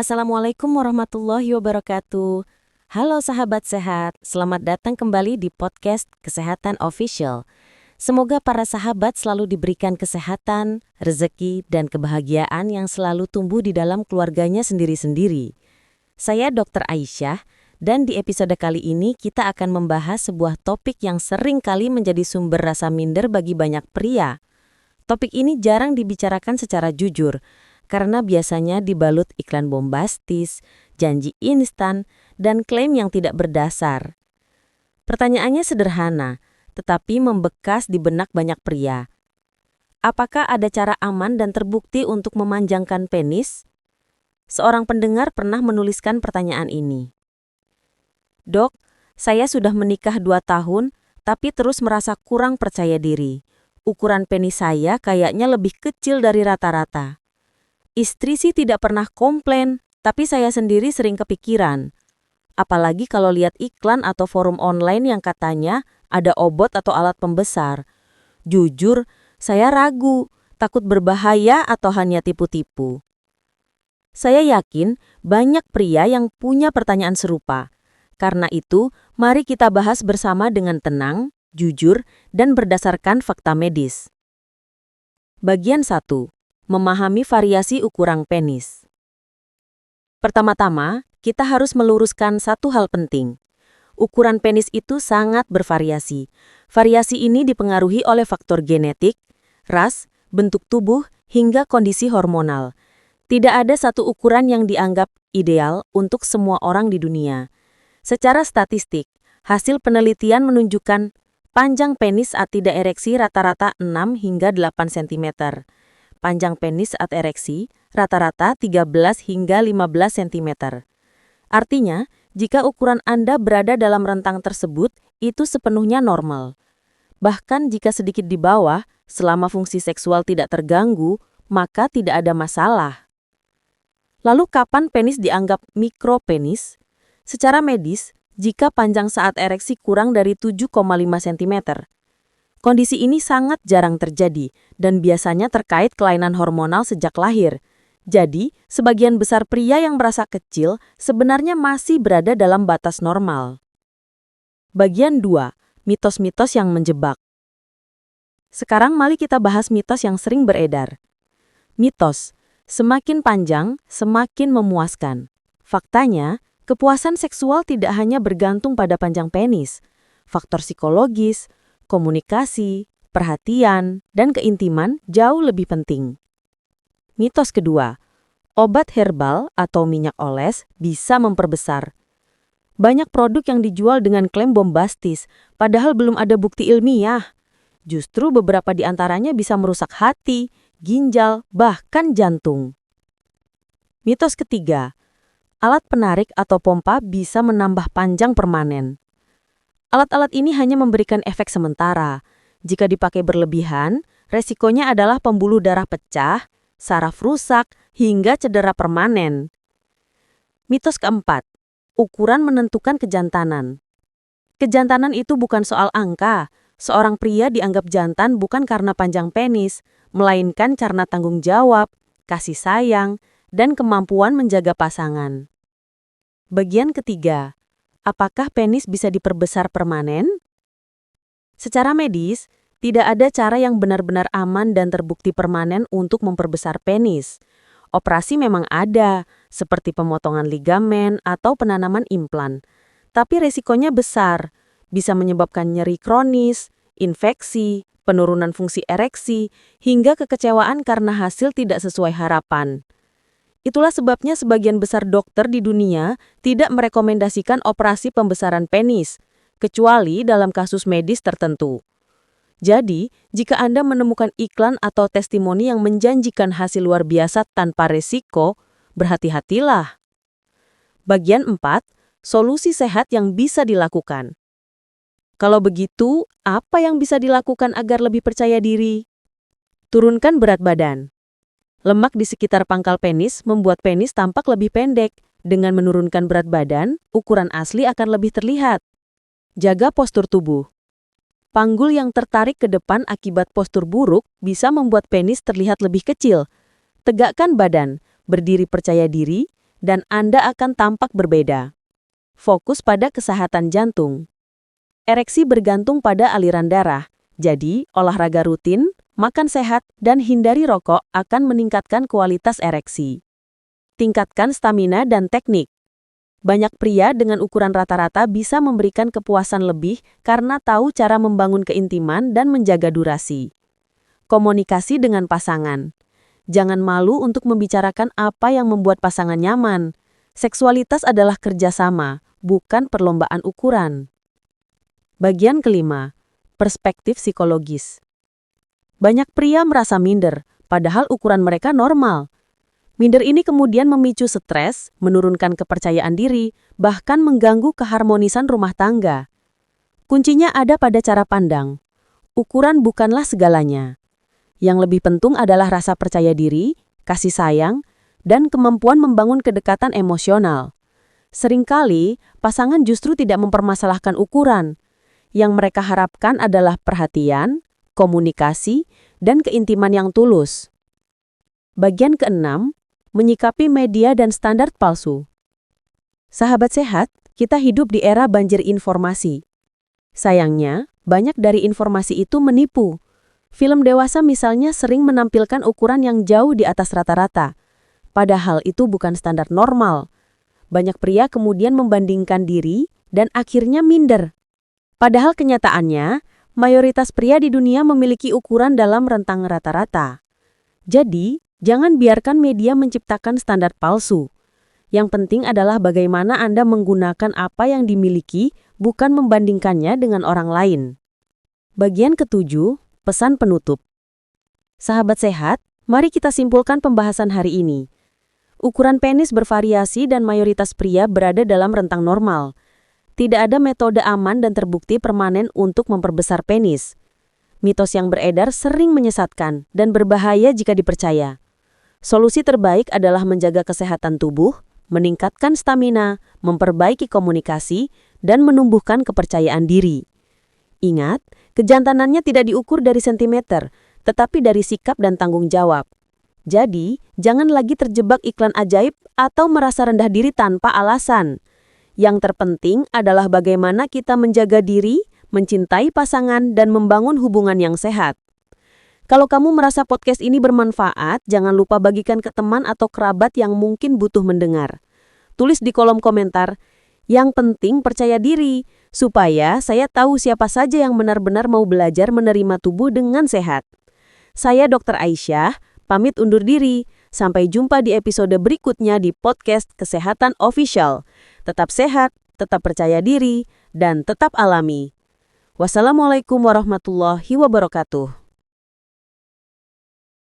Assalamualaikum warahmatullahi wabarakatuh. Halo sahabat sehat, selamat datang kembali di podcast Kesehatan Official. Semoga para sahabat selalu diberikan kesehatan, rezeki, dan kebahagiaan yang selalu tumbuh di dalam keluarganya sendiri-sendiri. Saya Dr. Aisyah, dan di episode kali ini kita akan membahas sebuah topik yang sering kali menjadi sumber rasa minder bagi banyak pria. Topik ini jarang dibicarakan secara jujur, karena biasanya dibalut iklan bombastis, janji instan, dan klaim yang tidak berdasar. Pertanyaannya sederhana, tetapi membekas di benak banyak pria. Apakah ada cara aman dan terbukti untuk memanjangkan penis? Seorang pendengar pernah menuliskan pertanyaan ini. Dok, saya sudah menikah 2 tahun, tapi terus merasa kurang percaya diri. Ukuran penis saya kayaknya lebih kecil dari rata-rata. Istri sih tidak pernah komplain, tapi saya sendiri sering kepikiran. Apalagi kalau lihat iklan atau forum online yang katanya ada obat atau alat pembesar. Jujur, saya ragu, takut berbahaya atau hanya tipu-tipu. Saya yakin banyak pria yang punya pertanyaan serupa. Karena itu, mari kita bahas bersama dengan tenang, jujur, dan berdasarkan fakta medis. Bagian 1. Memahami variasi ukuran penis. Pertama-tama, kita harus meluruskan satu hal penting. Ukuran penis itu sangat bervariasi. Variasi ini dipengaruhi oleh faktor genetik, ras, bentuk tubuh, hingga kondisi hormonal. Tidak ada satu ukuran yang dianggap ideal untuk semua orang di dunia. Secara statistik, hasil penelitian menunjukkan panjang penis saat tidak ereksi rata-rata 6 hingga 8 cm. Panjang penis saat ereksi rata-rata 13 hingga 15 cm. Artinya, jika ukuran Anda berada dalam rentang tersebut, itu sepenuhnya normal. Bahkan jika sedikit di bawah, selama fungsi seksual tidak terganggu, maka tidak ada masalah. Lalu kapan penis dianggap mikropenis? Secara medis, jika panjang saat ereksi kurang dari 7,5 cm. Kondisi ini sangat jarang terjadi dan biasanya terkait kelainan hormonal sejak lahir. Jadi, sebagian besar pria yang merasa kecil sebenarnya masih berada dalam batas normal. Bagian 2. Mitos-mitos yang menjebak. Sekarang mari kita bahas mitos yang sering beredar. Mitos, semakin panjang, semakin memuaskan. Faktanya, kepuasan seksual tidak hanya bergantung pada panjang penis. Faktor psikologis, komunikasi, perhatian, dan keintiman jauh lebih penting. Mitos kedua, obat herbal atau minyak oles bisa memperbesar. Banyak produk yang dijual dengan klaim bombastis, padahal belum ada bukti ilmiah. Justru beberapa di antaranya bisa merusak hati, ginjal, bahkan jantung. Mitos ketiga, alat penarik atau pompa bisa menambah panjang permanen. Alat-alat ini hanya memberikan efek sementara. Jika dipakai berlebihan, resikonya adalah pembuluh darah pecah, saraf rusak, hingga cedera permanen. Mitos keempat, ukuran menentukan kejantanan. Kejantanan itu bukan soal angka. Seorang pria dianggap jantan bukan karena panjang penis, melainkan karena tanggung jawab, kasih sayang, dan kemampuan menjaga pasangan. Bagian ketiga, apakah penis bisa diperbesar permanen? Secara medis, tidak ada cara yang benar-benar aman dan terbukti permanen untuk memperbesar penis. Operasi memang ada, seperti pemotongan ligamen atau penanaman implan. Tapi resikonya besar, bisa menyebabkan nyeri kronis, infeksi, penurunan fungsi ereksi, hingga kekecewaan karena hasil tidak sesuai harapan. Itulah sebabnya sebagian besar dokter di dunia tidak merekomendasikan operasi pembesaran penis, kecuali dalam kasus medis tertentu. Jadi, jika Anda menemukan iklan atau testimoni yang menjanjikan hasil luar biasa tanpa resiko, berhati-hatilah. Bagian 4. Solusi sehat yang bisa dilakukan. Kalau begitu, apa yang bisa dilakukan agar lebih percaya diri? Turunkan berat badan. Lemak di sekitar pangkal penis membuat penis tampak lebih pendek. Dengan menurunkan berat badan, ukuran asli akan lebih terlihat. Jaga postur tubuh. Panggul yang tertarik ke depan akibat postur buruk bisa membuat penis terlihat lebih kecil. Tegakkan badan, berdiri percaya diri, dan Anda akan tampak berbeda. Fokus pada kesehatan jantung. Ereksi bergantung pada aliran darah, jadi olahraga rutin, makan sehat, dan hindari rokok akan meningkatkan kualitas ereksi. Tingkatkan stamina dan teknik. Banyak pria dengan ukuran rata-rata bisa memberikan kepuasan lebih karena tahu cara membangun keintiman dan menjaga durasi. Komunikasi dengan pasangan. Jangan malu untuk membicarakan apa yang membuat pasangan nyaman. Seksualitas adalah kerjasama, bukan perlombaan ukuran. Bagian kelima, perspektif psikologis. Banyak pria merasa minder, padahal ukuran mereka normal. Minder ini kemudian memicu stres, menurunkan kepercayaan diri, bahkan mengganggu keharmonisan rumah tangga. Kuncinya ada pada cara pandang. Ukuran bukanlah segalanya. Yang lebih penting adalah rasa percaya diri, kasih sayang, dan kemampuan membangun kedekatan emosional. Seringkali, pasangan justru tidak mempermasalahkan ukuran. Yang mereka harapkan adalah perhatian, komunikasi, dan keintiman yang tulus. Bagian keenam, menyikapi media dan standar palsu. Sahabat sehat, kita hidup di era banjir informasi. Sayangnya, banyak dari informasi itu menipu. Film dewasa misalnya sering menampilkan ukuran yang jauh di atas rata-rata. Padahal itu bukan standar normal. Banyak pria kemudian membandingkan diri dan akhirnya minder. Padahal kenyataannya, mayoritas pria di dunia memiliki ukuran dalam rentang rata-rata. Jadi, jangan biarkan media menciptakan standar palsu. Yang penting adalah bagaimana Anda menggunakan apa yang dimiliki, bukan membandingkannya dengan orang lain. Bagian ketujuh, pesan penutup. Sahabat sehat, mari kita simpulkan pembahasan hari ini. Ukuran penis bervariasi dan mayoritas pria berada dalam rentang normal. Tidak ada metode aman dan terbukti permanen untuk memperbesar penis. Mitos yang beredar sering menyesatkan dan berbahaya jika dipercaya. Solusi terbaik adalah menjaga kesehatan tubuh, meningkatkan stamina, memperbaiki komunikasi, dan menumbuhkan kepercayaan diri. Ingat, kejantanannya tidak diukur dari sentimeter, tetapi dari sikap dan tanggung jawab. Jadi, jangan lagi terjebak iklan ajaib atau merasa rendah diri tanpa alasan. Yang terpenting adalah bagaimana kita menjaga diri, mencintai pasangan, dan membangun hubungan yang sehat. Kalau kamu merasa podcast ini bermanfaat, jangan lupa bagikan ke teman atau kerabat yang mungkin butuh mendengar. Tulis di kolom komentar, yang penting percaya diri, supaya saya tahu siapa saja yang benar-benar mau belajar menerima tubuh dengan sehat. Saya Dr. Aisyah, pamit undur diri. Sampai jumpa di episode berikutnya di podcast Kesehatan Official. Tetap sehat, tetap percaya diri, dan tetap alami. Wassalamualaikum warahmatullahi wabarakatuh.